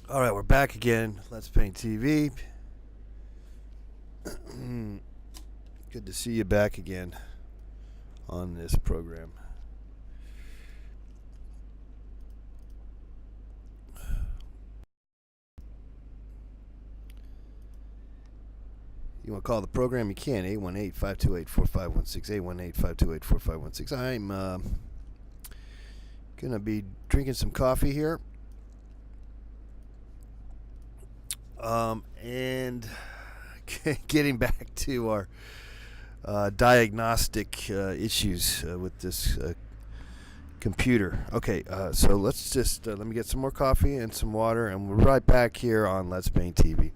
All right, we're back again. Let's Paint TV. Good to see you back again on this program. You want to call the program? You can. 818-528-4516. 818-528-4516. I'm going to be drinking some coffee here. And getting back to our diagnostic issues with this computer. Okay, so let's just let me get some more coffee and some water, and we're right back here on Let's Paint TV.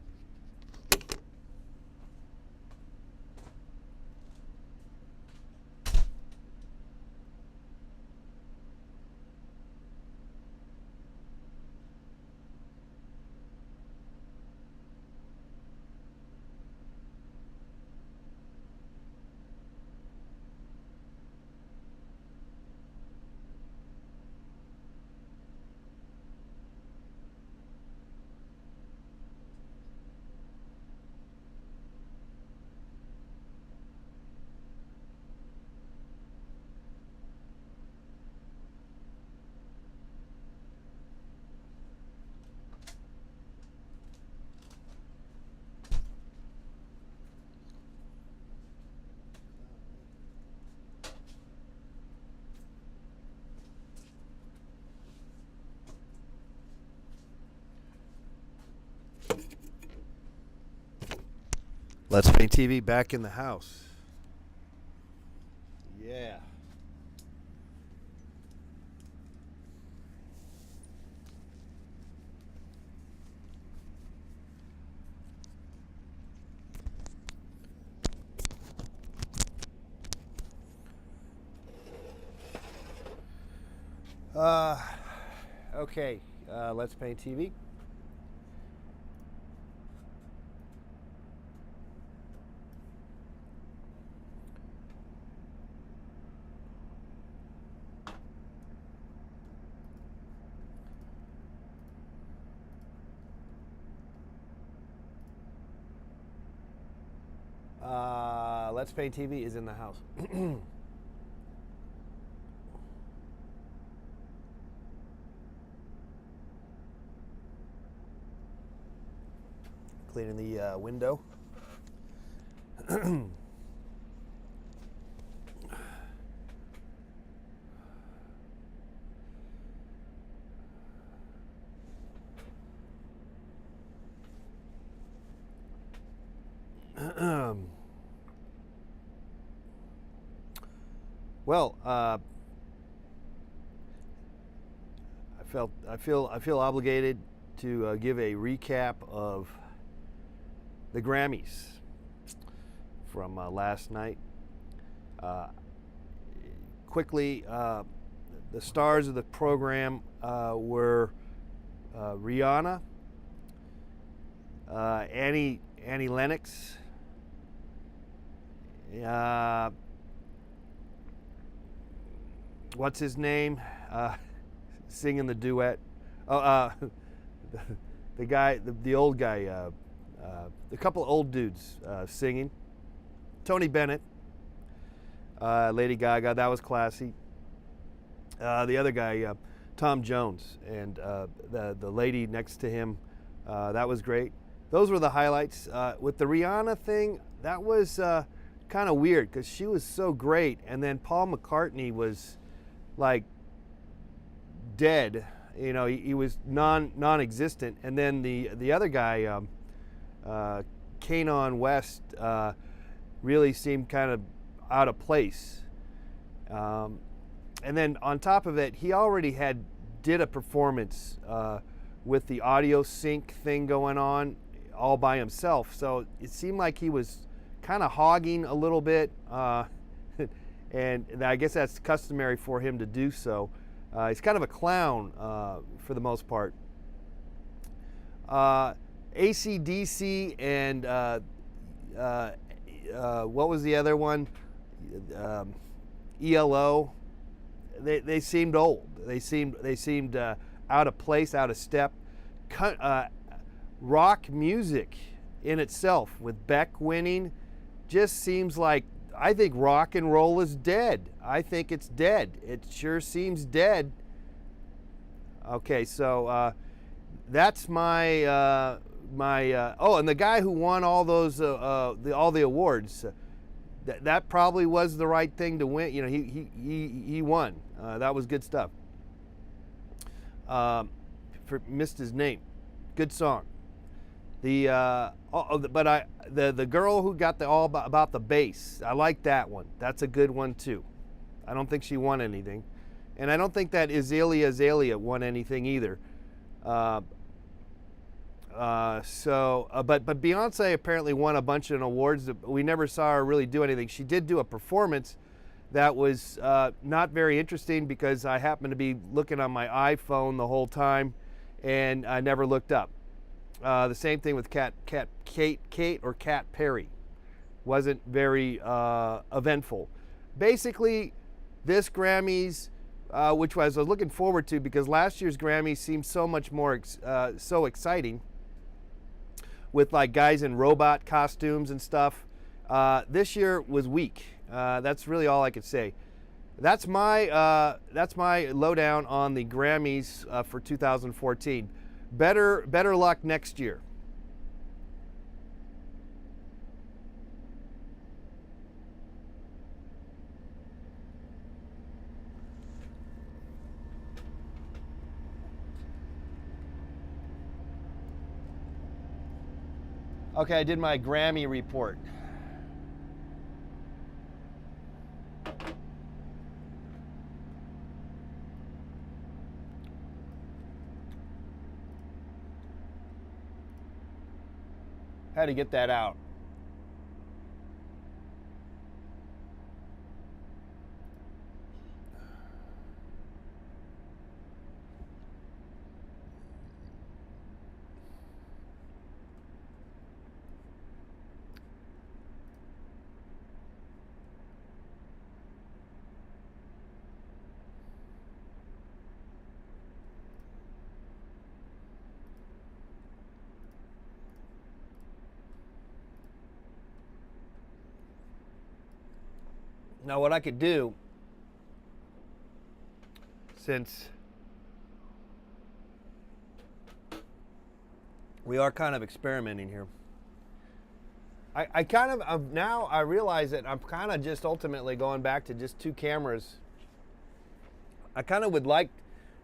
Let's Paint TV back in the house. Yeah. Okay. Let's Paint TV. Let's Paint TV is in the house. Cleaning the window. Well, I feel obligated to give a recap of the Grammys from last night. Quickly, the stars of the program were Rihanna, Annie Lennox, what's his name? Singing the duet. Oh, the guy, the old guy, a couple of old dudes singing. Tony Bennett, Lady Gaga, that was classy. The other guy, Tom Jones, and the lady next to him, that was great. Those were the highlights. With the Rihanna thing, that was kind of weird because she was so great, and then Paul McCartney was like dead. You know, he was non-existent, and then the other guy, Kanye West, really seemed kind of out of place. And then on top of it, he already did a performance with the audio sync thing going on all by himself. So it seemed like he was kind of hogging a little bit, and I guess that's customary for him to do so. He's kind of a clown for the most part. AC/DC and what was the other one? ELO. They seemed old. They seemed out of place, out of step. rock music in itself, with Beck winning, just seems like, I think rock and roll is dead. I think it's dead. It sure seems dead. Okay, so that's my oh, and the guy who won all those all the awards, that probably was the right thing to win. You know, he won. That was good stuff. Missed his name. Good song. The girl who got the all about the bass, I like that one. That's a good one too. I don't think she won anything, and I don't think that Azalea won anything either. But Beyonce apparently won a bunch of awards. We never saw her really do anything. She did do a performance that was not very interesting, because I happened to be looking on my iPhone the whole time, and I never looked up. The same thing with Kate Perry. Wasn't very eventful. Basically, this Grammys, which I was looking forward to, because last year's Grammys seemed so much more so exciting, with like guys in robot costumes and stuff. This year was weak. That's really all I could say. That's my lowdown on the Grammys for 2014. Better luck next year. Okay, I did my Grammy report. Had to get that out. Now what I could do, since we are kind of experimenting here, I kind of, now I realize that I'm kind of just ultimately going back to just 2 cameras. I kind of would like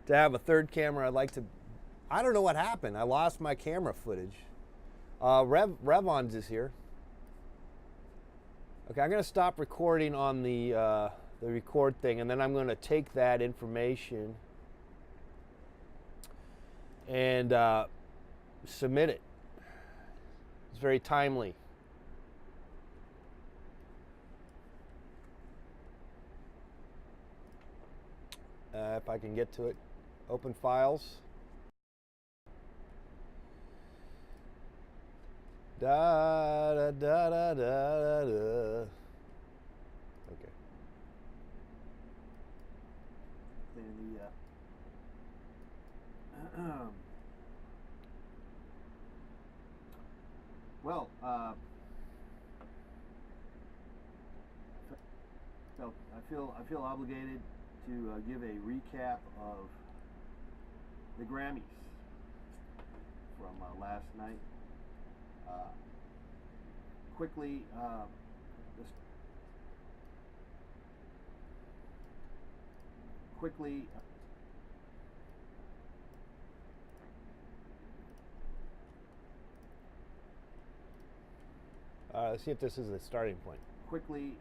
to have a 3rd camera. I'd like to, I don't know what happened. I lost my camera footage. Revon's is here. Okay, I'm going to stop recording on the record thing, and then I'm going to take that information and submit it. It's very timely. If I can get to it. Open files. Da da da da da da da. Okay. Clean the well, I feel obligated to give a recap of the Grammys from last night. Quickly, let's see if this is the starting point. Quickly,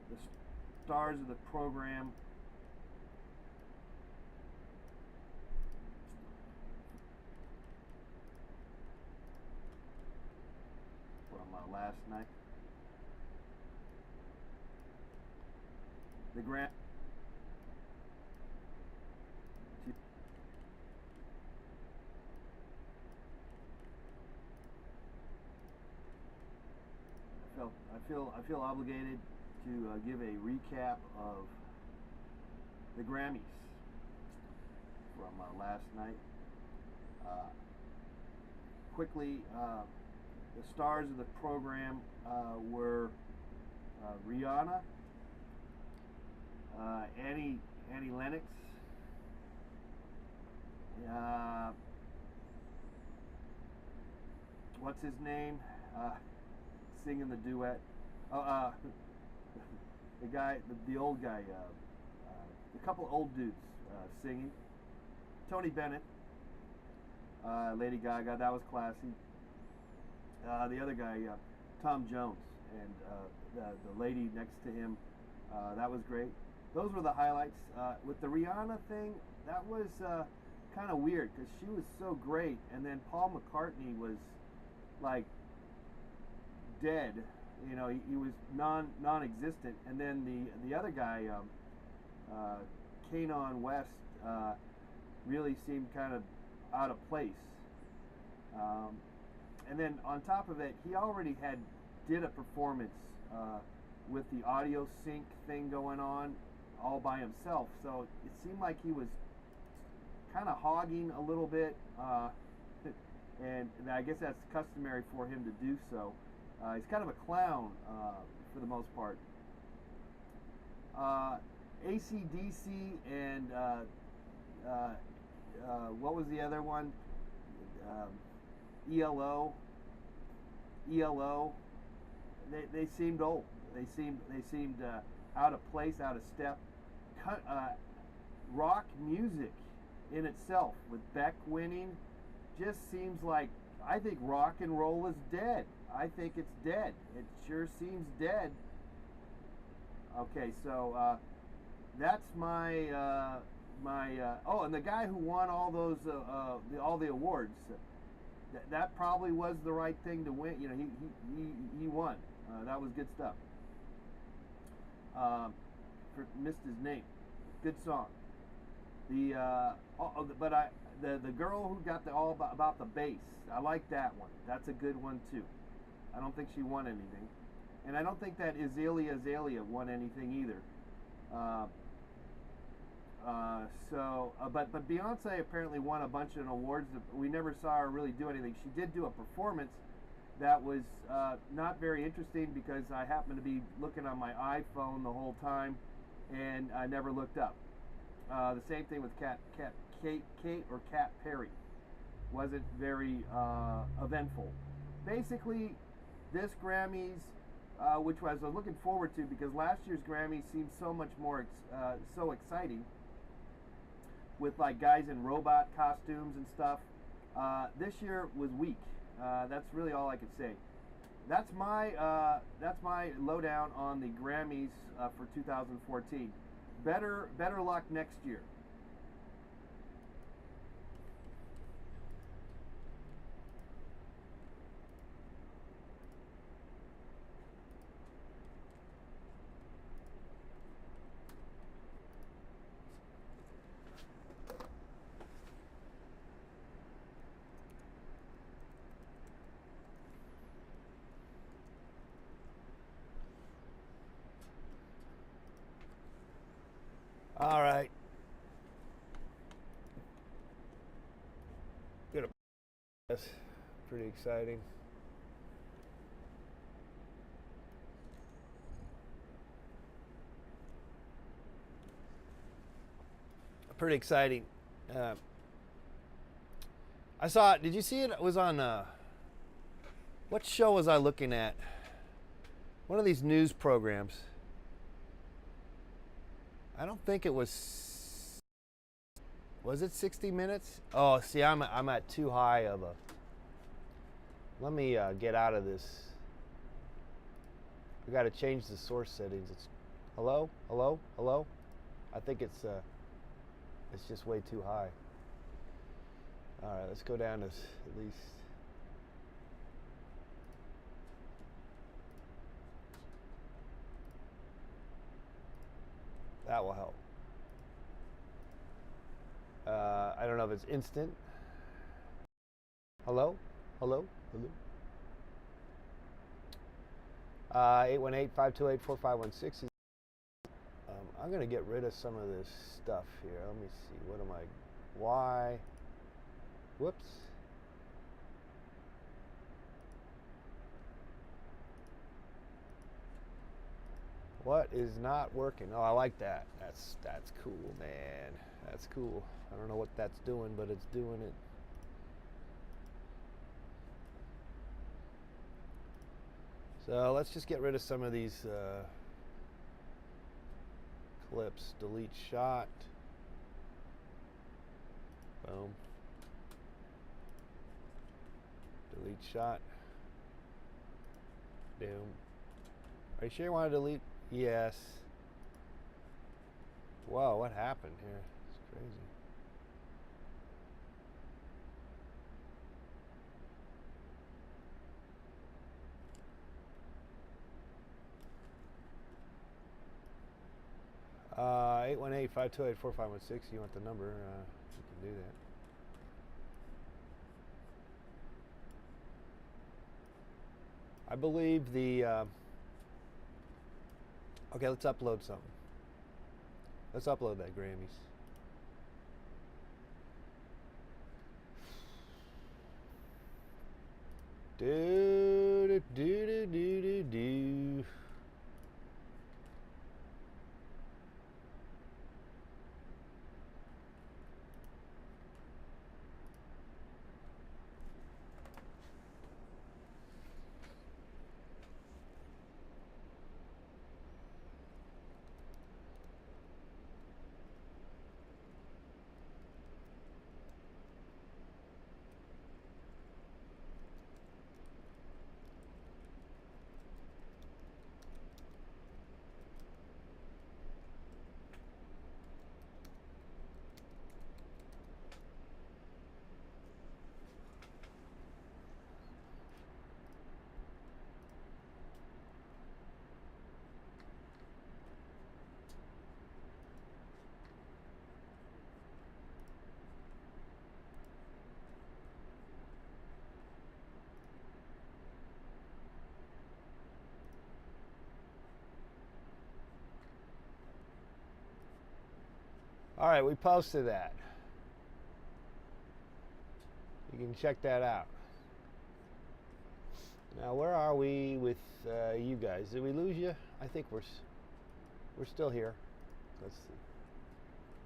the stars of the program. From last night. The Grammy. I feel obligated to give a recap of the Grammys from last night. Quickly, the stars of the program were Rihanna, Annie Lennox, what's his name? Singing the duet. Oh, the guy, the old guy, a couple old dudes singing. Tony Bennett, Lady Gaga, that was classy. The other guy, Tom Jones, and the lady next to him, that was great. Those were the highlights. With the Rihanna thing, that was kind of weird because she was so great, and then Paul McCartney was like dead. You know, he was non-existent, and then the other guy, Kanon West, really seemed kind of out of place. And then on top of it, he already did a performance with the audio sync thing going on all by himself, so it seemed like he was kind of hogging a little bit, and I guess that's customary for him to do so. He's kind of a clown for the most part. AC/DC and what was the other one? ELO. They seemed old. They seemed out of place, out of step. Rock music in itself, with Beck winning, just seems like, I think rock and roll is dead. I think it's dead. It sure seems dead. Okay, so that's my oh, and the guy who won all those all the awards, that probably was the right thing to win. You know, he won. That was good stuff. Missed his name. Good song. The girl who got the all about the bass, I like that one. That's a good one too. I don't think she won anything, and I don't think that Azalea won anything either. But Beyonce apparently won a bunch of awards. We never saw her really do anything. She did do a performance that was not very interesting because I happened to be looking on my iPhone the whole time, and I never looked up. The same thing with Kate or Kat Perry. Wasn't very eventful. Basically, this Grammys, which I was looking forward to because last year's Grammys seemed so much more so exciting, with like guys in robot costumes and stuff. This year was weak. That's really all I could say. That's my lowdown on the Grammys for 2014. Better luck next year. All right. That's pretty exciting. Pretty exciting. I saw it. Did you see it? It was on. What show was I looking at? One of these news programs. I don't think it was. Was it 60 Minutes? Oh, see, I'm at too high of a. Let me get out of this. We got to change the source settings. It's hello. I think it's just way too high. All right, let's go down to at least. That will help. I don't know if it's instant. Hello? 818-528-4516. I'm going to get rid of some of this stuff here. Let me see. What am I? Why? Whoops. What is not working? Oh, I like that. That's cool, man. That's cool. I don't know what that's doing, but it's doing it. So let's just get rid of some of these clips. Delete shot. Boom. Delete shot. Doom. Are you sure you want to delete? Yes. Whoa, what happened here? It's crazy. Uh, 818-528-4516. You want the number? You can do that. I believe the. Okay, let's upload something. Let's upload that Grammys. Do do do do do do. All right, we posted that. You can check that out. Now, where are we with you guys? Did we lose you? I think we're still here. Let's see.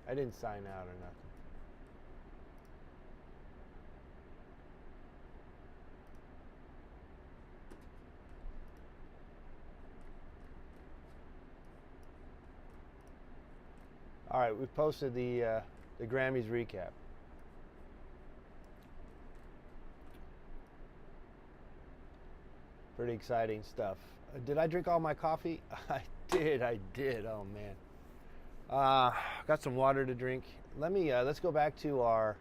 I didn't sign out or nothing. All right, we've posted the Grammys recap. Pretty exciting stuff. Did I drink all my coffee? I did. Oh man. Got some water to drink. Let's go back to our.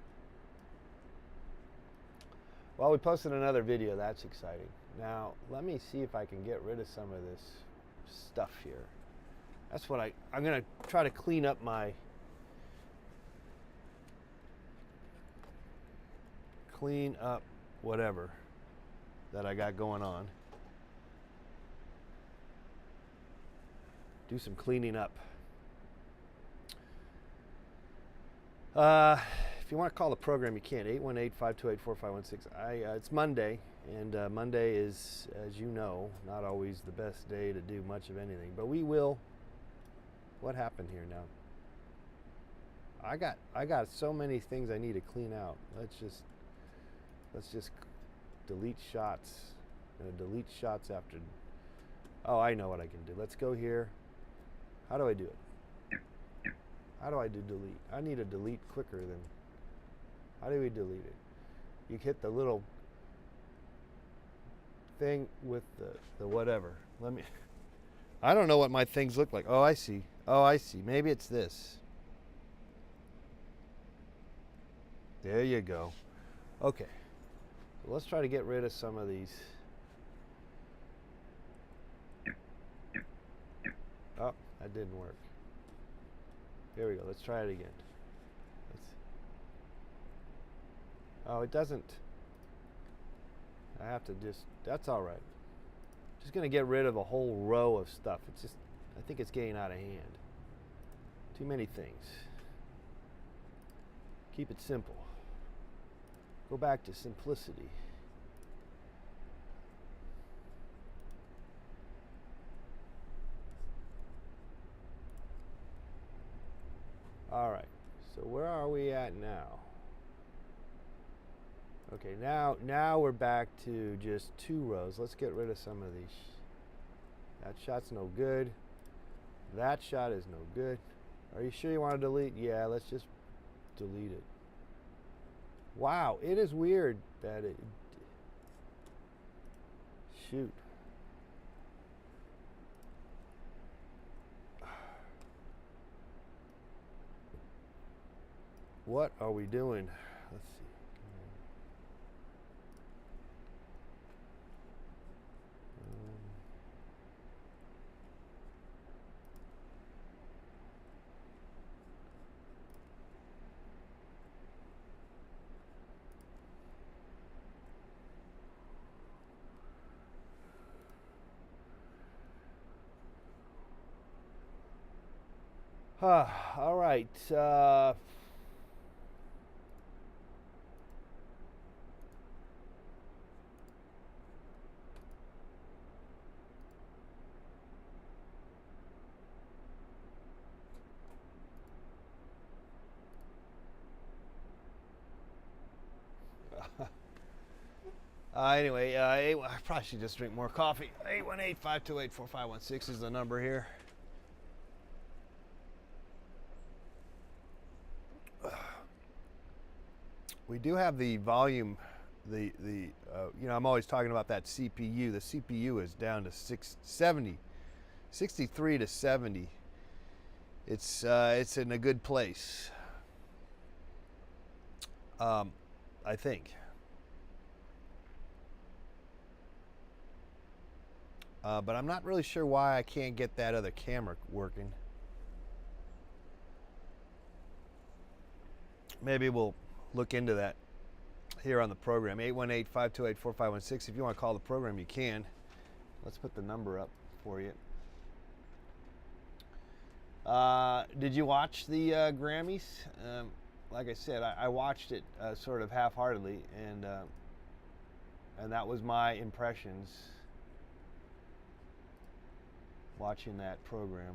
Well, we posted another video. That's exciting. Now let me see if I can get rid of some of this stuff here. That's what I'm going to try to clean up whatever that I got going on. Do some cleaning up. If you want to call the program, you can. 818-528-4516. It's Monday, and Monday is, as you know, not always the best day to do much of anything. But we will. What happened here now? I got so many things I need to clean out. Let's just delete shots. Delete shots after. Oh, I know what I can do. Let's go here. How do I do it? How do I do delete? I need to delete quicker than. How do we delete it? You hit the little thing with the whatever. Let me. I don't know what my things look like. Oh, I see. Maybe it's this. There you go. Okay. So let's try to get rid of some of these. Oh, that didn't work. Here we go. Let's try it again. Oh, it doesn't. I have to just. That's all right. Just going to get rid of a whole row of stuff. It's just, I think it's getting out of hand. Too many things. Keep it simple. Go back to simplicity. All right, so where are we at now? Okay, now we're back to just 2 rows. Let's get rid of some of these. That shot's no good. That shot is no good. Are you sure you want to delete? Yeah, let's just delete it. Wow, it is weird that it... Shoot. What are we doing? Let's see. All right. Anyway, I probably should just drink more coffee. 818-528-4516 is the number here. We do have the volume, you know, I'm always talking about that CPU. The CPU is down to 63 to 70. It's in a good place, I think. But I'm not really sure why I can't get that other camera working. Maybe we'll look into that here on the program. 818-528-4516. If you want to call the program, you can. Let's put the number up for you. Did you watch the Grammys? Like I said, I watched it sort of half-heartedly, and that was my impressions watching that program.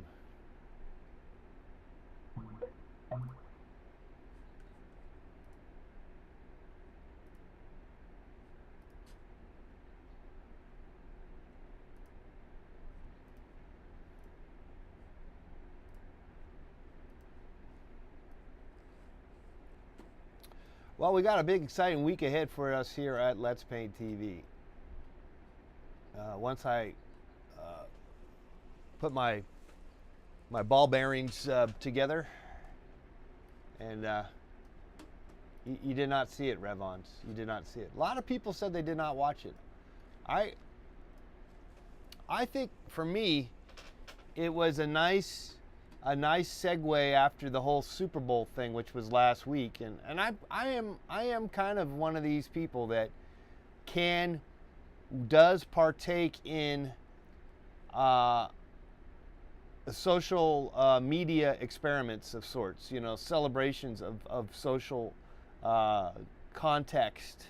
Well, we got a big, exciting week ahead for us here at Let's Paint TV. Once I put my ball bearings together, and you did not see it, Revons. You did not see it. A lot of people said they did not watch it. I think for me, it was a nice segue after the whole Super Bowl thing, which was last week, and I am kind of one of these people that does partake in social media experiments of sorts, you know, celebrations of social context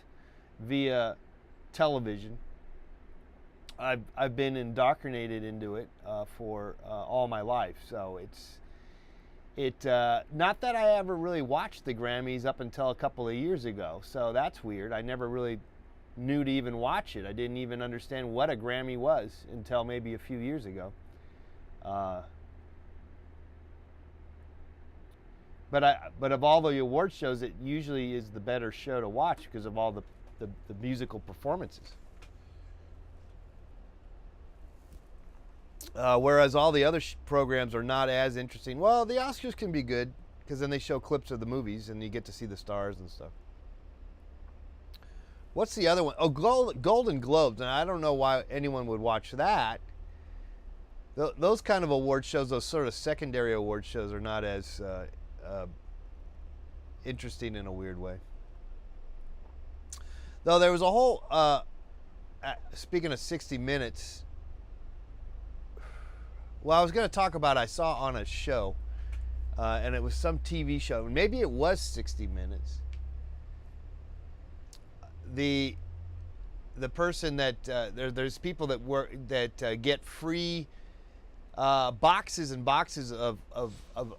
via television. I've been indoctrinated into it for all my life, so not that I ever really watched the Grammys up until a couple of years ago, so that's weird. I never really knew to even watch it. I didn't even understand what a Grammy was until maybe a few years ago. But of all the award shows, it usually is the better show to watch because of all the musical performances. Whereas all the other programs are not as interesting. Well, the Oscars can be good because then they show clips of the movies and you get to see the stars and stuff. What's the other one? Oh, Golden Globes. And I don't know why anyone would watch that. Those kind of award shows, those sort of secondary award shows, are not as interesting in a weird way. Though there was a whole, speaking of 60 Minutes, well, I was going to talk about, I saw on a show, and it was some TV show, maybe it was 60 Minutes, the person that there's people that work that get free boxes and boxes of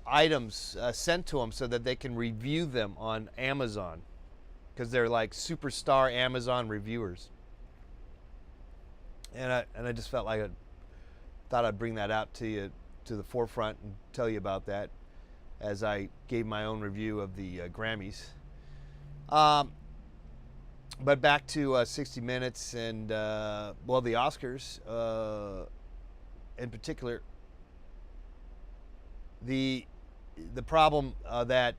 items sent to them so that they can review them on Amazon, because they're like superstar Amazon reviewers. And I just felt like thought I'd bring that out to you, to the forefront, and tell you about that as I gave my own review of the Grammys. But back to 60 Minutes and the Oscars in particular. The problem that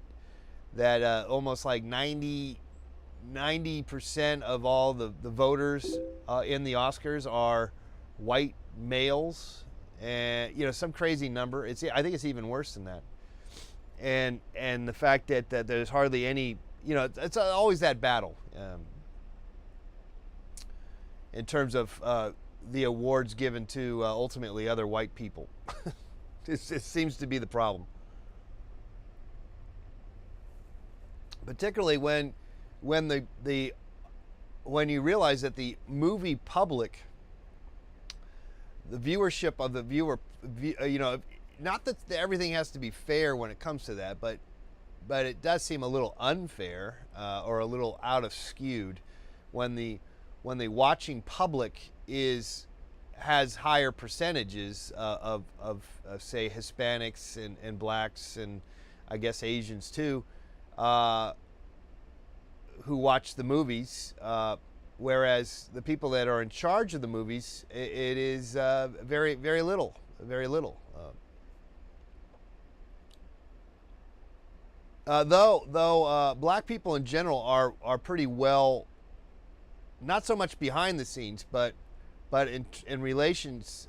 almost like 90% of all the voters in the Oscars are white males, and some crazy number. I think it's even worse than that. And the fact that there's hardly any, it's always that battle in terms of the awards given to ultimately other white people. It seems to be the problem, particularly when you realize that the movie public, the viewership of the viewer, not that everything has to be fair when it comes to that, but it does seem a little unfair or a little out of skewed when the watching public has higher percentages of say Hispanics and blacks and I guess Asians too, who watch the movies, whereas the people that are in charge of the movies, it is very, very little, very little. Though black people in general are pretty well, not so much behind the scenes, but in relations,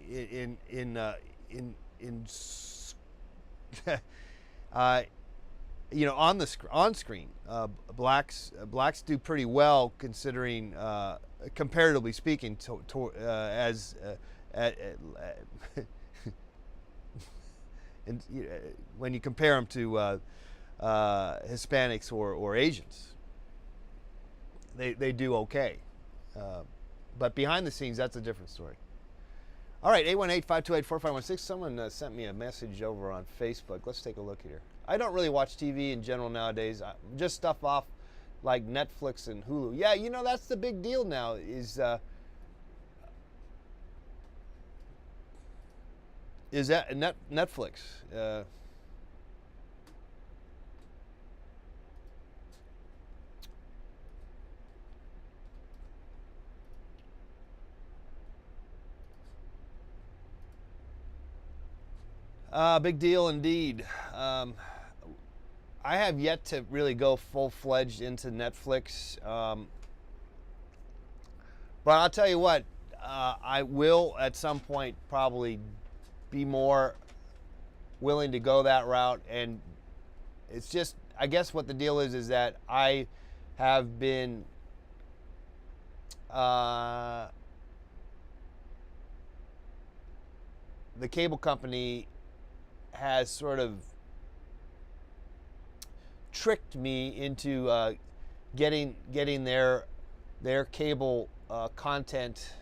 in on screen, blacks do pretty well, considering, comparatively speaking, when you compare them to Hispanics or Asians, they do okay. But behind the scenes, that's a different story. All right, 818-528-4516. Someone sent me a message over on Facebook. Let's take a look here. I don't really watch TV in general nowadays. Just stuff off like Netflix and Hulu. Yeah, that's the big deal now is that Netflix. Big deal indeed. I have yet to really go full-fledged into Netflix. But I'll tell you what, I will at some point probably be more willing to go that route. And it's just, I guess what the deal is that I have been the cable company has sort of tricked me into getting their cable content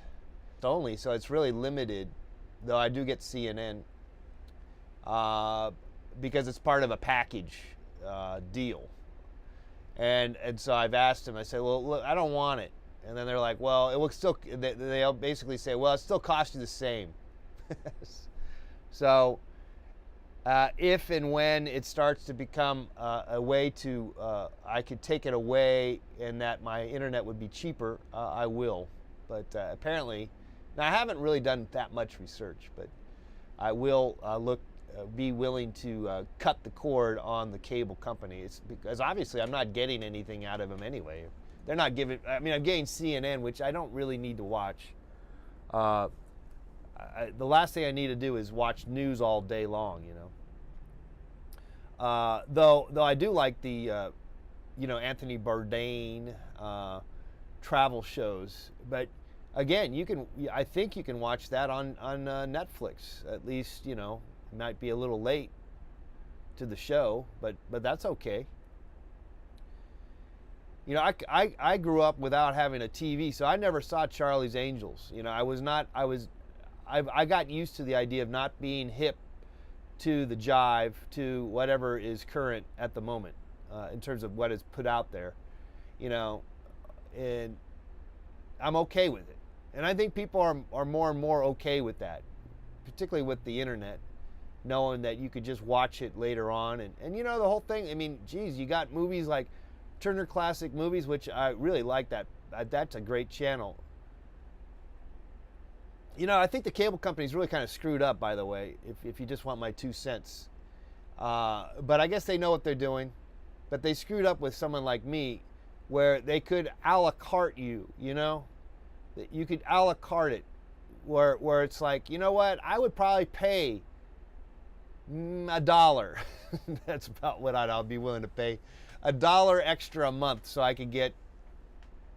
only, so it's really limited. Though I do get CNN because it's part of a package deal, and so I've asked them. I said, well, look, I don't want it, and then they're like, well, it will still. They'll basically say, well, it still costs you the same. So. If and when it starts to become a way to, I could take it away and that my internet would be cheaper, I will. But apparently, now I haven't really done that much research, but I will be willing to cut the cord on the cable company. It's because obviously I'm not getting anything out of them anyway. They're not giving, I'm getting CNN, which I don't really need to watch. The last thing I need to do is watch news all day long, Though I do like the, Anthony Bourdain travel shows. But again, I think you can watch that on Netflix. At least, it might be a little late to the show, but that's okay. You know, I grew up without having a TV, so I never saw Charlie's Angels. You know, I got used to the idea of not being hip to the jive, to whatever is current at the moment, in terms of what is put out there. You know, and I'm okay with it. And I think people are more and more okay with that, particularly with the internet, knowing that you could just watch it later on. And you know, the whole thing, I mean, geez, you got movies like Turner Classic Movies, which I really like that. That's a great channel. You know, I think the cable company's really kind of screwed up, by the way, if you just want my 2 cents. But I guess they know what they're doing. But they screwed up with someone like me, where they could a la carte you, you know? You could a la carte it, where it's like, you know what, I would probably pay $1. That's about what I'll be willing to pay. $1 extra a month so I could get,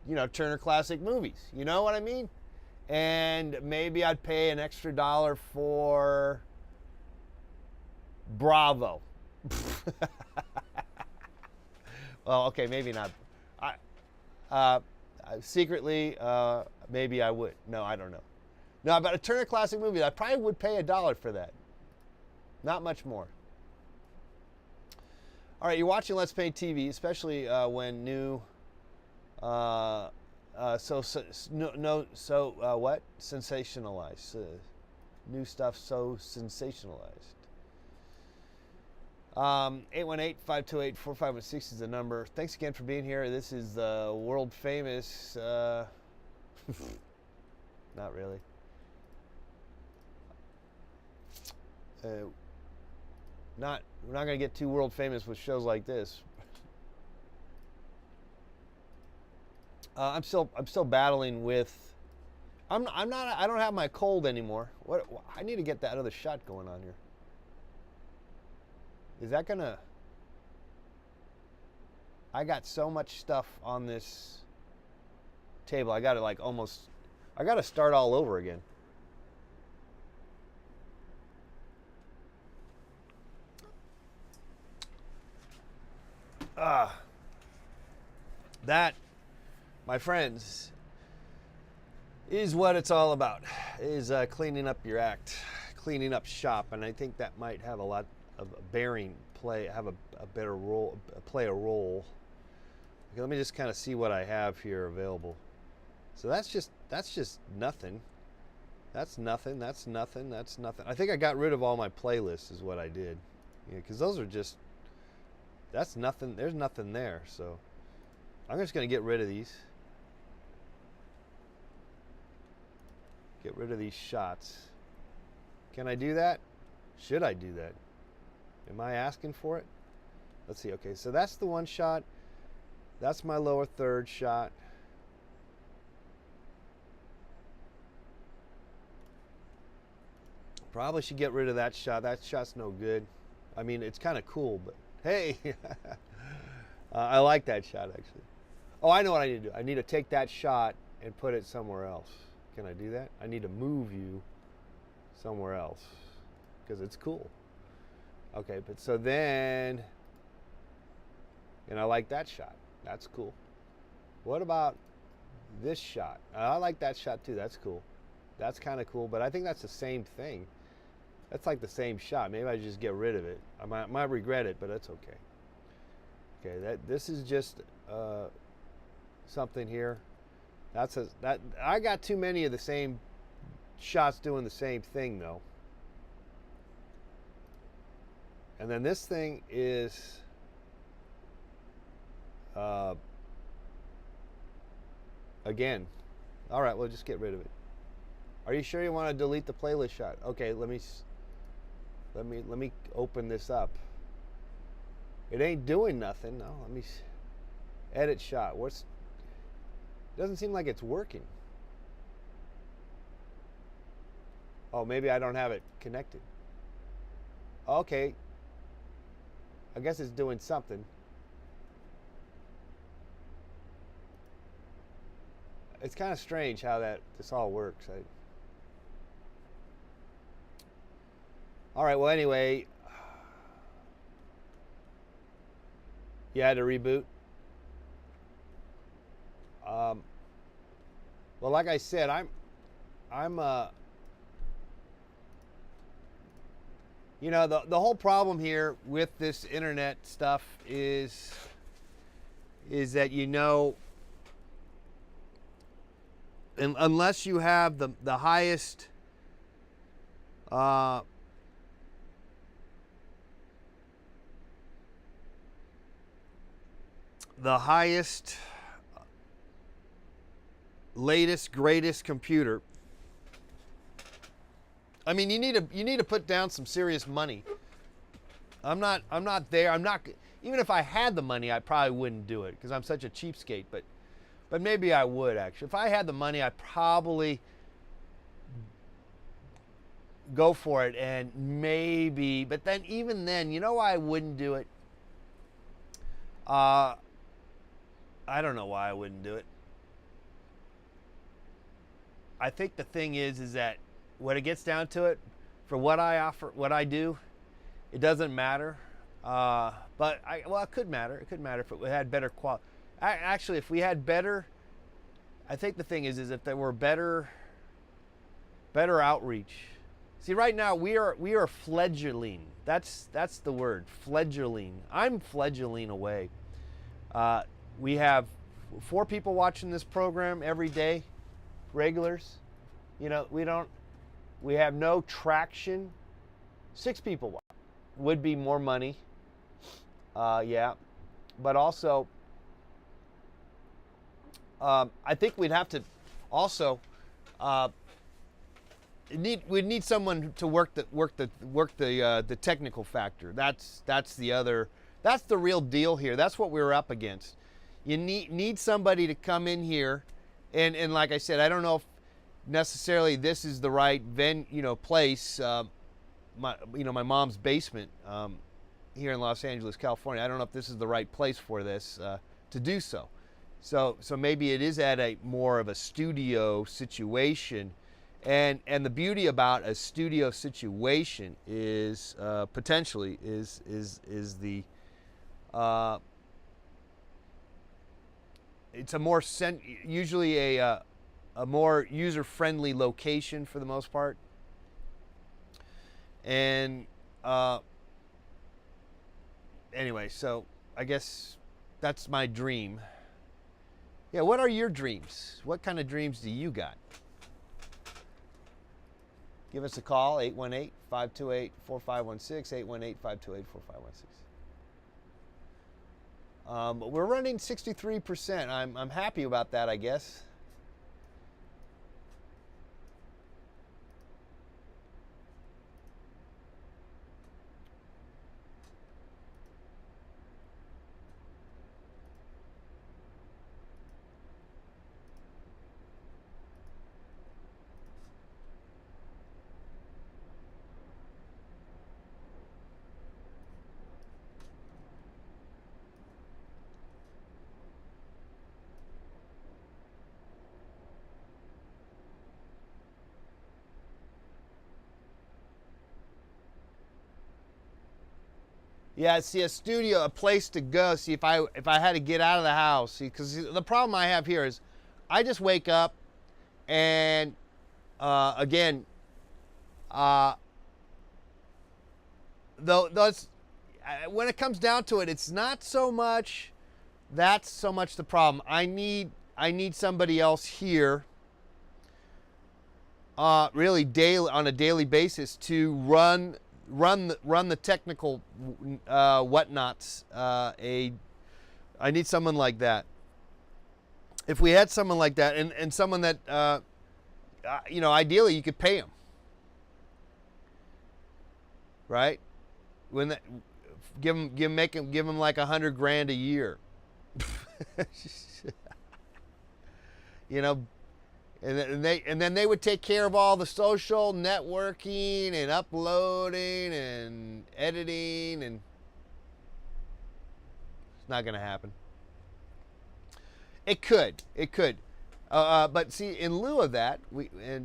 you know, Turner Classic Movies. You know what I mean? And maybe I'd pay an extra $1 for Bravo. Well, okay, maybe not. Secretly, maybe I would. No, I don't know. No, but a Turner Classic Movie, I probably would pay $1 for that. Not much more. All right, you're watching Let's Paint TV, especially when new, what? Sensationalized. New stuff so sensationalized. 818-528-4516 is the number. Thanks again for being here. This is the world famous, not really. We're not going to get too world famous with shows like this. I'm still battling with. I don't have my cold anymore. I need to get that other shot going on here. Is that gonna? I got so much stuff on this table. I got to I got to start all over again. That, my friends, is what it's all about. Is cleaning up your act, cleaning up shop, and I think that might have a lot of bearing, play a role. Okay, let me just kind of see what I have here available. So that's just nothing. That's nothing. That's nothing. That's nothing. I think I got rid of all my playlists is what I did. Yeah, because those are just, that's nothing. There's nothing there. So I'm just going to get rid of these. Get rid of these shots. Can I do that? Should I do that? Am I asking for it? Let's see. Okay, so that's the one shot. That's my lower third shot. Probably should get rid of that shot. That shot's no good. I mean, it's kind of cool, but hey, I like that shot actually. Oh, I know what I need to do. I need to take that shot and put it somewhere else. Can I do that? I need to move you somewhere else because it's cool. Okay, but so then, and I like that shot. That's cool. What about this shot? I like that shot too. That's cool. That's kind of cool, but I think that's the same thing. That's like the same shot. Maybe I just get rid of it. I might regret it, but that's okay. Okay, this is just something here. I got too many of the same shots doing the same thing though. And then this thing is again. All right, we'll just get rid of it. Are you sure you want to delete the playlist shot? Okay, let me open this up. It ain't doing nothing. No, let me edit shot. Doesn't seem like it's working. Oh, maybe I don't have it connected. Okay. I guess it's doing something. It's kind of strange how this all works. All right, well, anyway, you had to reboot. Well, like I said, I'm you know, the whole problem here with this internet stuff is that, you know, unless you have the highest latest, greatest computer. I mean, you need to put down some serious money. I'm not there. Even if I had the money, I probably wouldn't do it because I'm such a cheapskate. But maybe I would actually. If I had the money, I'd probably go for it, and maybe. But then, even then, you know why I wouldn't do it? I don't know why I wouldn't do it. I think the thing is that when it gets down to it, for what I offer, what I do, it doesn't matter. But it could matter. It could matter if it had better quality. Actually, if we had better, I think the thing is if there were better outreach. See, right now we are fledgling. That's the word, fledgling. I'm fledgling away. We have 4 people watching this program every day, regulars. You know, we have no traction. 6 people watch. Would be more money. Yeah, but also, I think we'd have to also we'd need someone to work the technical factor. That's the real deal here. That's what we're up against. You need somebody to come in here, and like I said, I don't know if necessarily this is the right place. My mom's basement here in Los Angeles, California. I don't know if this is the right place for this to do so. So maybe it is at a more of a studio situation, and the beauty about a studio situation is potentially is the it's a more usually a more user-friendly location for the most part, and anyway, so I guess that's my dream. Yeah, what are your dreams? What kind of dreams do you got? Give us a call, 818-528-4516, 818-528-4516. We're running 63%. I'm happy about that, I guess. Yeah, see, a studio, a place to go. See, if I had to get out of the house, see, because the problem I have here is, I just wake up, and again, when it comes down to it, it's not so much that's so much the problem. I need somebody else here, really on a daily basis to run the technical whatnots. I need someone like that. If we had someone like that, and someone that ideally you could pay him, right? When that, give him like $100,000 a year. And then they would take care of all the social networking and uploading and editing, and it's not going to happen. It could, but see, in lieu of that,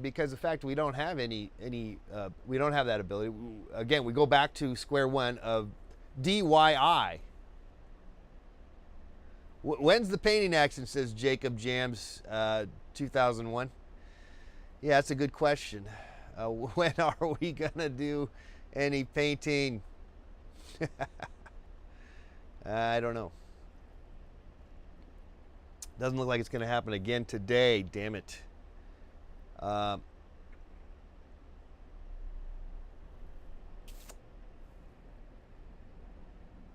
because of the fact we don't have we don't have that ability. Again, we go back to square one of DIY. When's the painting action? Says Jacob Jams. 2001. Yeah, that's a good question. When are we gonna do any painting? I don't know. Doesn't look like it's gonna happen again today. Damn it.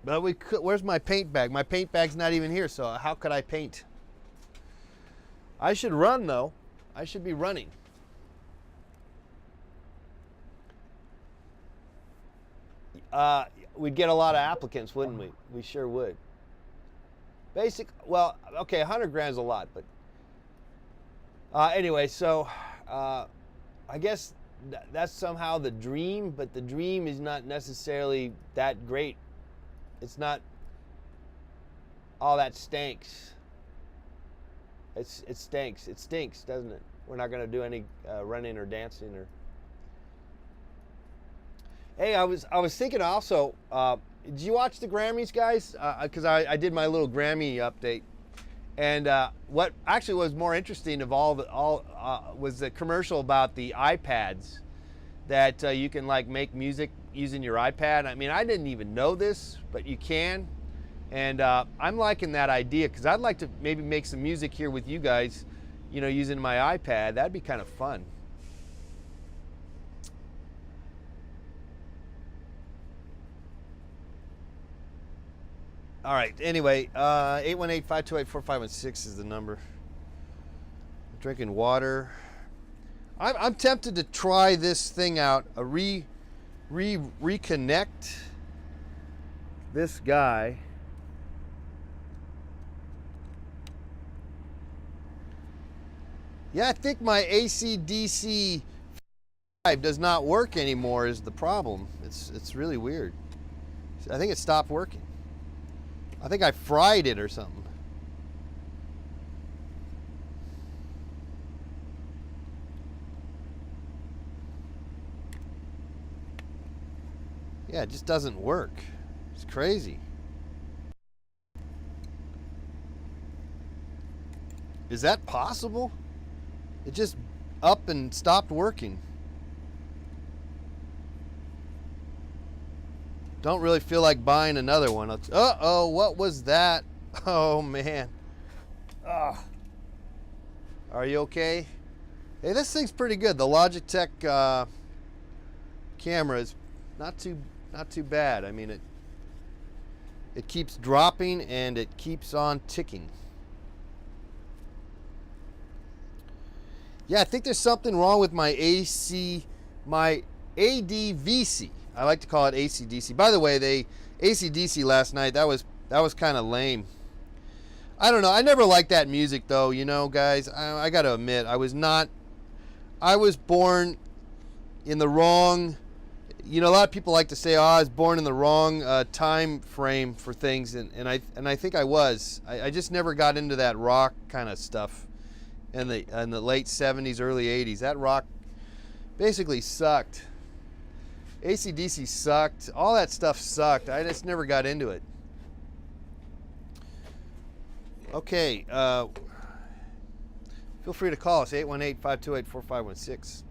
But we could, where's my paint bag? My paint bag's not even here, so how could I paint? I should run though. I should be running. We'd get a lot of applicants, wouldn't we? We sure would. Well, okay, 100 grand is a lot, but anyway, so I guess that's somehow the dream, but the dream is not necessarily that great. It's not all that stinks. It stinks. It stinks, doesn't it? We're not going to do any running or dancing or. Hey, I was thinking also. Did you watch the Grammys, guys? Because I did my little Grammy update, and what actually was more interesting of all was the commercial about the iPads that you can like make music using your iPad. I mean, I didn't even know this, but you can, and I'm liking that idea because I'd like to maybe make some music here with you guys, you know, using my iPad. That'd be kind of fun. All right, anyway, 818-528-4516 is the number. I'm drinking water. I'm tempted to try this thing out, reconnect this guy. Yeah, I think my AC/DC does not work anymore is the problem. It's really weird. I think it stopped working. I think I fried it or something. Yeah, it just doesn't work. It's crazy. Is that possible? It just up and stopped working. Don't really feel like buying another one. Uh-oh, what was that? Oh, man. Ugh. Are you okay? Hey, this thing's pretty good. The Logitech camera is not too bad. I mean, it keeps dropping and it keeps on ticking. Yeah, I think there's something wrong with my my ADVC. I like to call it AC/DC. By the way, they AC/DC last night, that was kind of lame. I don't know. I never liked that music though, you know, guys. I got to admit, I was born in the wrong, you know, a lot of people like to say, oh, I was born in the wrong time frame for things, and I think I was. I just never got into that rock kind of stuff in the late 70s, early 80s. That rock basically sucked. AC/DC sucked. All that stuff sucked. I just never got into it. Okay. Feel free to call us, 818-528-4516.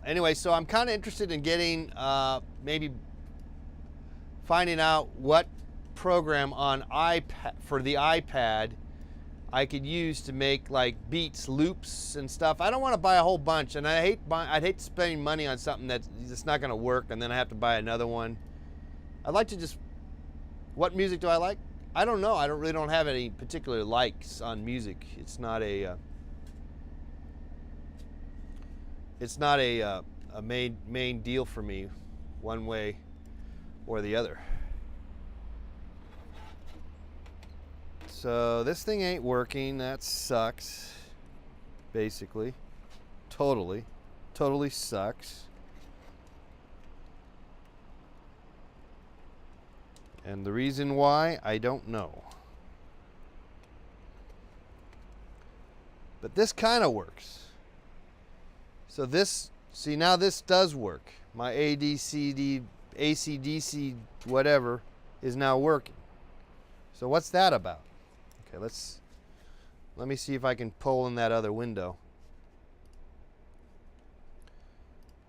Anyway, so I'm kind of interested in getting maybe finding out what program on for the iPad I could use to make like beats, loops, and stuff. I don't want to buy a whole bunch, and I'd hate spending money on something that's just not going to work, and then I have to buy another one. I'd like to just. What music do I like? I don't know. I really don't have any particular likes on music. It's not a main deal for me, one way or the other. So this thing ain't working. That sucks. Basically, totally sucks. And the reason why, I don't know. But this kind of works. So this, see, now this does work. My ADCD, ACDC, whatever, is now working. So what's that about? Okay, let me see if I can pull in that other window.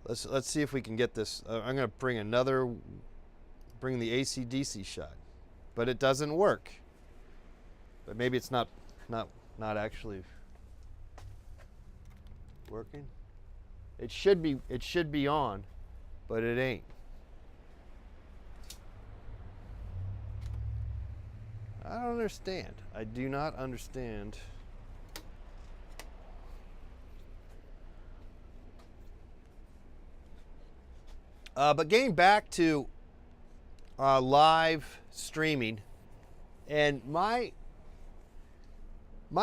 Let's see if we can get this. I'm going to bring the AC/DC shot, but it doesn't work. But maybe it's not actually working. It should be on, but it ain't. I don't understand. I do not understand. But getting back to live streaming, and my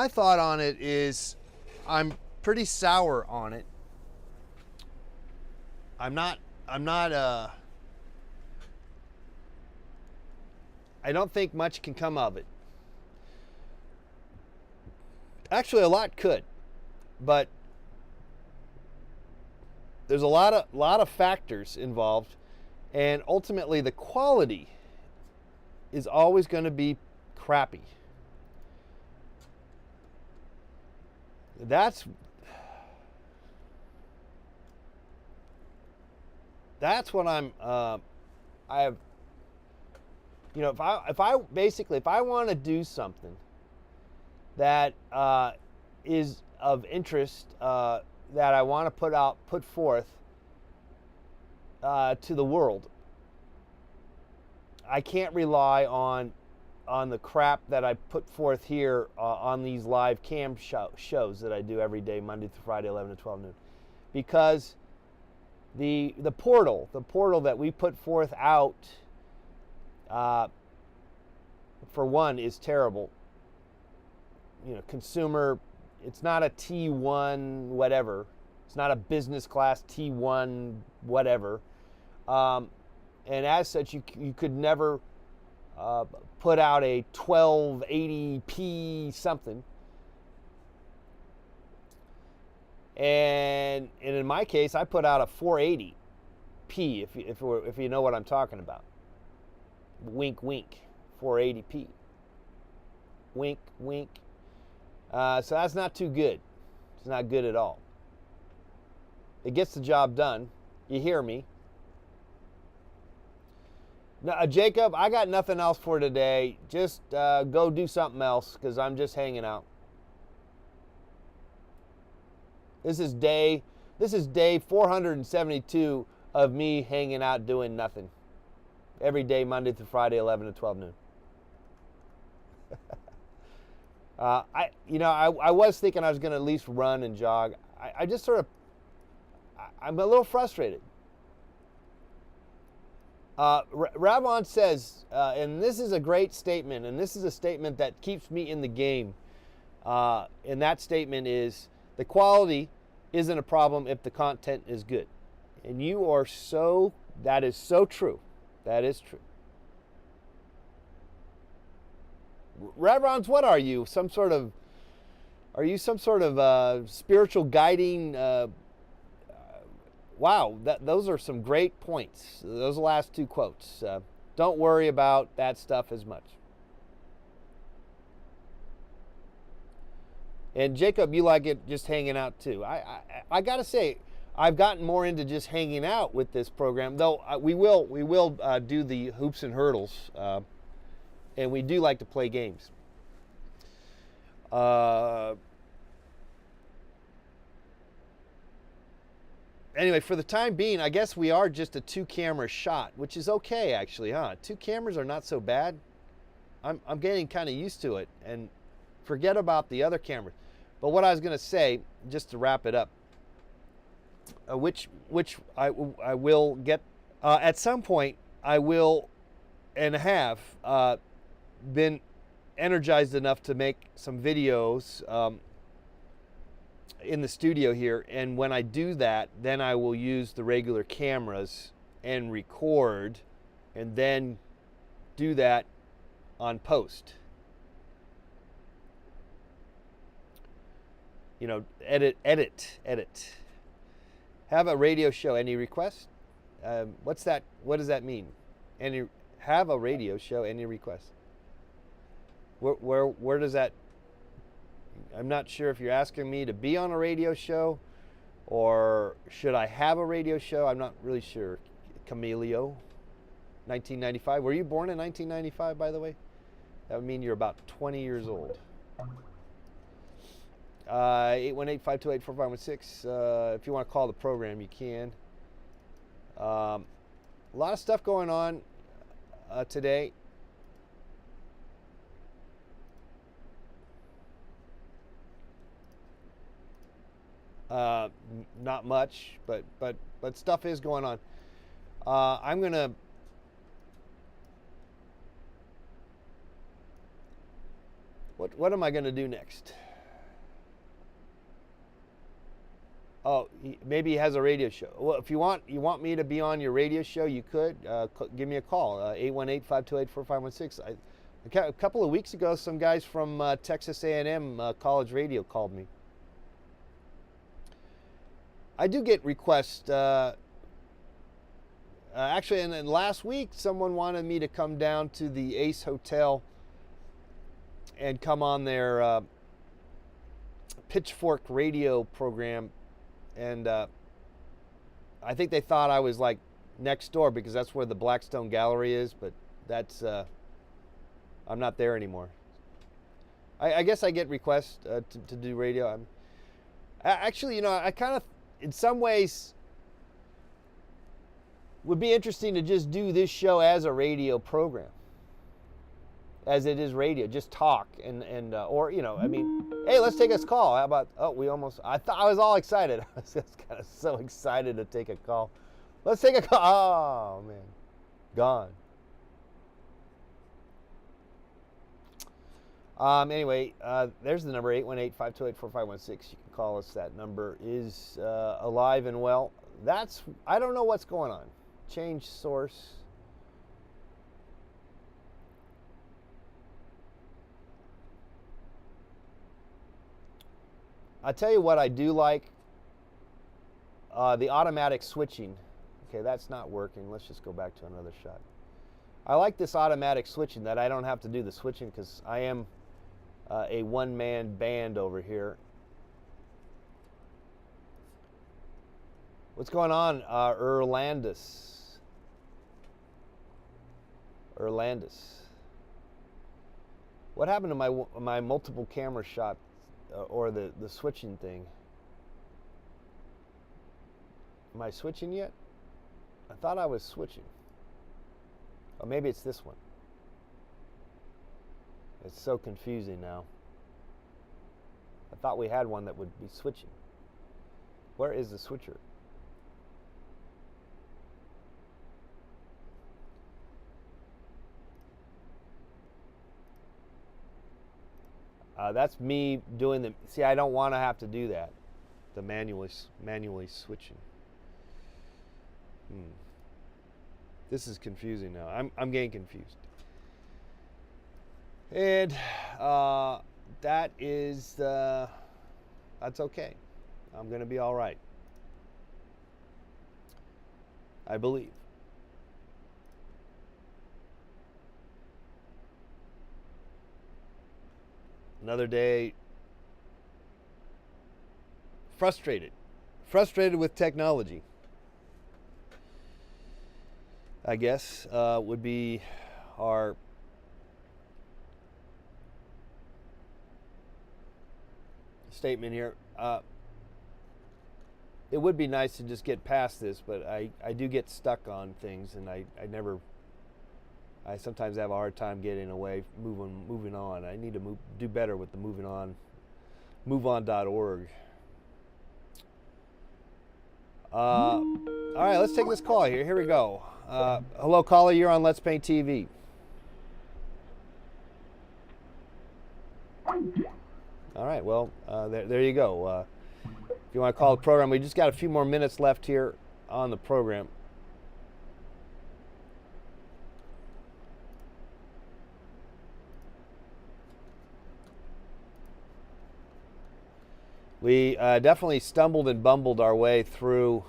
thought on it is, I'm pretty sour on it. I don't think much can come of it. Actually, a lot could, but there's a lot of factors involved, and ultimately the quality is always going to be crappy. That's what I have. You know, if I want to do something that is of interest, that I want to put forth to the world, I can't rely on the crap that I put forth here on these live cam shows that I do every day, Monday through Friday, 11 to 12 noon, because the portal that we put forth out, for one, is terrible. You know, consumer, it's not a T1 whatever. It's not a business class T1 whatever. And as such, you could never put out a 1280p something. And in my case, I put out a 480p, if you know what I'm talking about. Wink, wink, 480p. Wink, wink. So that's not too good. It's not good at all. It gets the job done. You hear me? Now, Jacob, I got nothing else for today. Just go do something else, because I'm just hanging out. This is day 472 of me hanging out doing nothing. Every day, Monday through Friday, 11 to 12 noon. I was thinking I was going to at least run and jog. I'm a little frustrated. Ravon says, and this is a great statement, and this is a statement that keeps me in the game. And that statement is, the quality isn't a problem if the content is good. And that is so true. That is true. Ravons, what are you? Are you some sort of spiritual guiding? Wow, those are some great points. Those last two quotes. Don't worry about that stuff as much. And Jacob, you like it just hanging out too. I got to say, I've gotten more into just hanging out with this program, though we will do the hoops and hurdles, and we do like to play games. Anyway, for the time being, I guess we are just a 2-camera shot, which is okay actually, huh? 2 cameras are not so bad. I'm getting kind of used to it, and forget about the other cameras. But what I was going to say, just to wrap it up, which I will get at some point, I will and have been energized enough to make some videos in the studio here, and when I do that, then I will use the regular cameras and record, and then do that on post. You know, edit. Have a radio show. Any requests? What's that? What does that mean? Have a radio show. Any requests? Where does that? I'm not sure if you're asking me to be on a radio show, or should I have a radio show? I'm not really sure. Camelio, 1995. Were you born in 1995, by the way? That would mean you're about 20 years old. 818-528-4516. If you want to call the program, you can. A lot of stuff going on today. Not much, but stuff is going on. I'm gonna. What am I gonna do next? Oh, maybe he has a radio show. Well, if you want me to be on your radio show, you could give me a call. 818-528-4516. A couple of weeks ago, some guys from Texas A&M College Radio called me. I do get requests. Actually, and then last week, someone wanted me to come down to the Ace Hotel and come on their Pitchfork radio program. And I think they thought I was like next door because that's where the Blackstone Gallery is, but that's I'm not there anymore. I guess I get requests to do radio. Actually, you know, I kind of, in some ways, would be interesting to just do this show as a radio program, as it is radio, just talk and or, you know, I mean, hey, let's take this call. How about, I was all excited. I was just kind of so excited to take a call. Let's take a call. Oh man, gone. Anyway, there's the number, 818-528-4516. You can call us. That number is alive and well. I don't know what's going on. Change source. I'll tell you what I do like. The automatic switching. Okay, that's not working. Let's just go back to another shot. I like this automatic switching, that I don't have to do the switching because I am a one-man band over here. What's going on, Erlandis? What happened to my multiple camera shot or the switching thing? Am I switching yet? I thought I was switching. Oh, maybe it's this one. It's so confusing now. I thought we had one that would be switching. Where is the switcher? That's me doing the. See, I don't want to have to do that. The manually switching. This is confusing now. I'm getting confused. And that is that's okay. I'm going to be all right. I believe. Another day frustrated with technology, I guess, would be our statement here. It would be nice to just get past this, but I do get stuck on things, and I sometimes have a hard time getting away, moving on. I need to do better with the moveon.org. All right, let's take this call here. Here we go. Hello, caller. You're on Let's Paint TV. All right. Well, there you go. If you want to call the program, we just got a few more minutes left here on the program. We definitely stumbled and bumbled our way through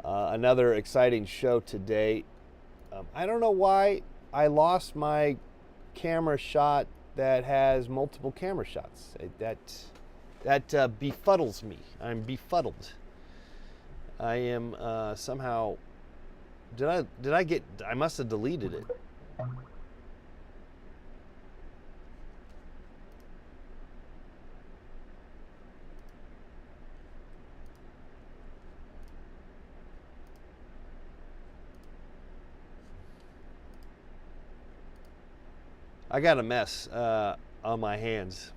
another exciting show today. I don't know why I lost my camera shot that has multiple camera shots. That befuddles me. I'm befuddled. I am somehow. Did I get? I must have deleted it. I got a mess on my hands,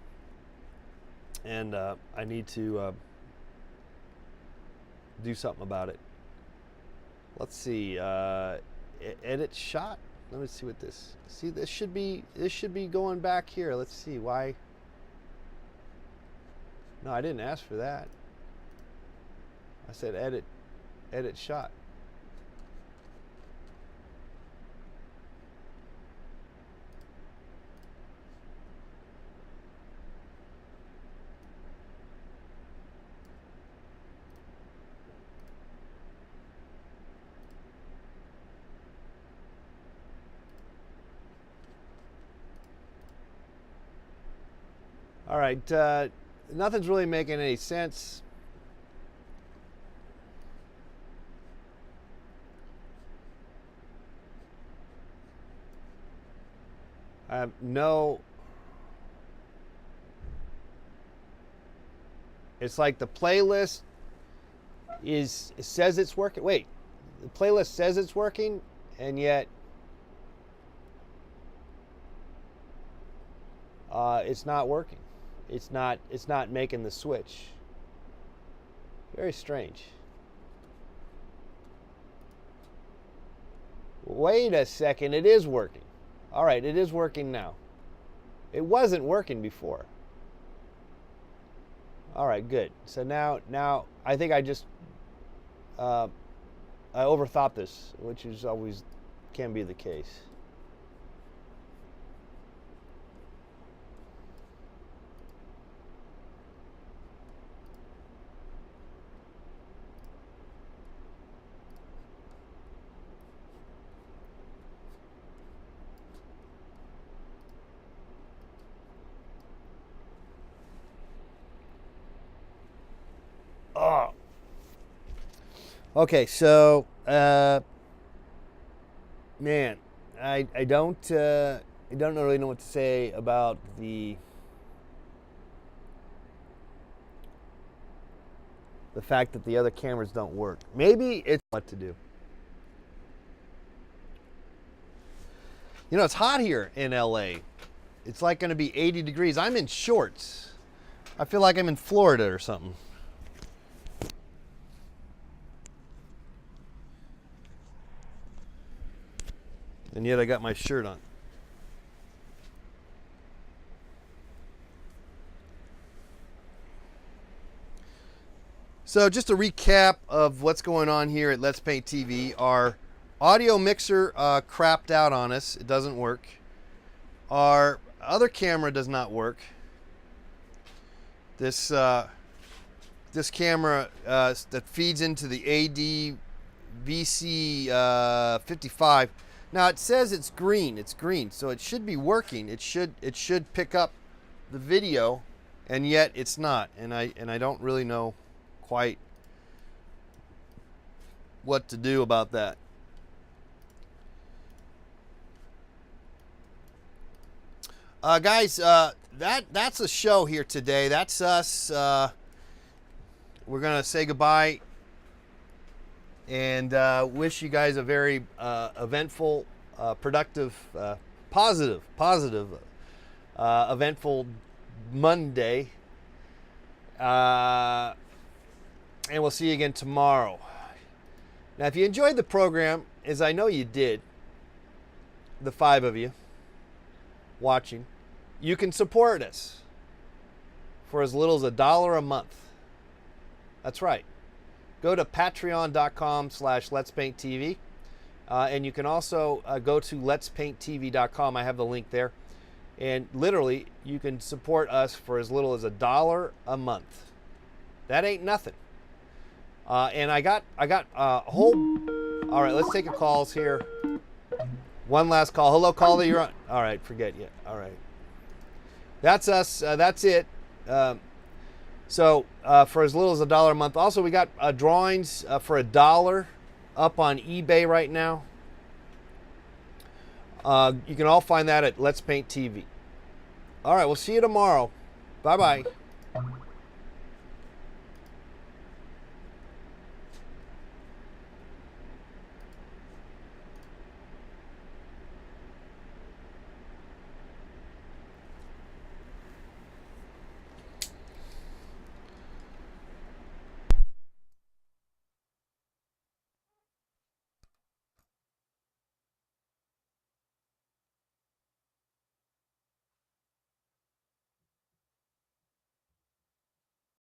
and I need to do something about it. Let's see. Edit shot. Let me see what this. See, this should be going back here. Let's see why. No, I didn't ask for that. I said edit shot. All right, nothing's really making any sense. I have no. It's like the playlist it says it's working. Wait, the playlist says it's working, and yet it's not working. It's not making the switch. Very strange. Wait a second, it is working. All right, it is working now. It wasn't working before. All right, good. So now I think I just I overthought this, which is always can be the case. Oh. Okay, so man, I don't really know what to say about the fact that the other cameras don't work. Maybe it's what to do. You know, it's hot here in LA. It's like going to be 80 degrees. I'm in shorts. I feel like I'm in Florida or something. And yet I got my shirt on. So just a recap of what's going on here at Let's Paint TV. Our audio mixer crapped out on us. It doesn't work. Our other camera does not work. This camera that feeds into the AD-VC 55. Now it says it's green. It's green, so it should be working. It should pick up the video, and yet it's not. And I don't really know quite what to do about that. Guys, that's a show here today. That's us. We're gonna say goodbye and wish you guys a very eventful, productive, positive, eventful Monday. And we'll see you again tomorrow. Now, if you enjoyed the program, as I know you did, the 5 of you watching, you can support us for as little as $1 a month. That's right. Go to patreon.com/letspainttv, and you can also go to letspainttv.com. I have the link there, And literally, you can support us for as little as $1 a month. That ain't nothing. And I got a whole. All right, let's take a calls here. One last call. Hello, caller. You're on. All right, forget you. All right. That's us. That's it. So for as little as $1 a month. Also, we got drawings for $1 up on eBay right now. You can all find that at Let's Paint TV. All right, we'll see you tomorrow. Bye-bye.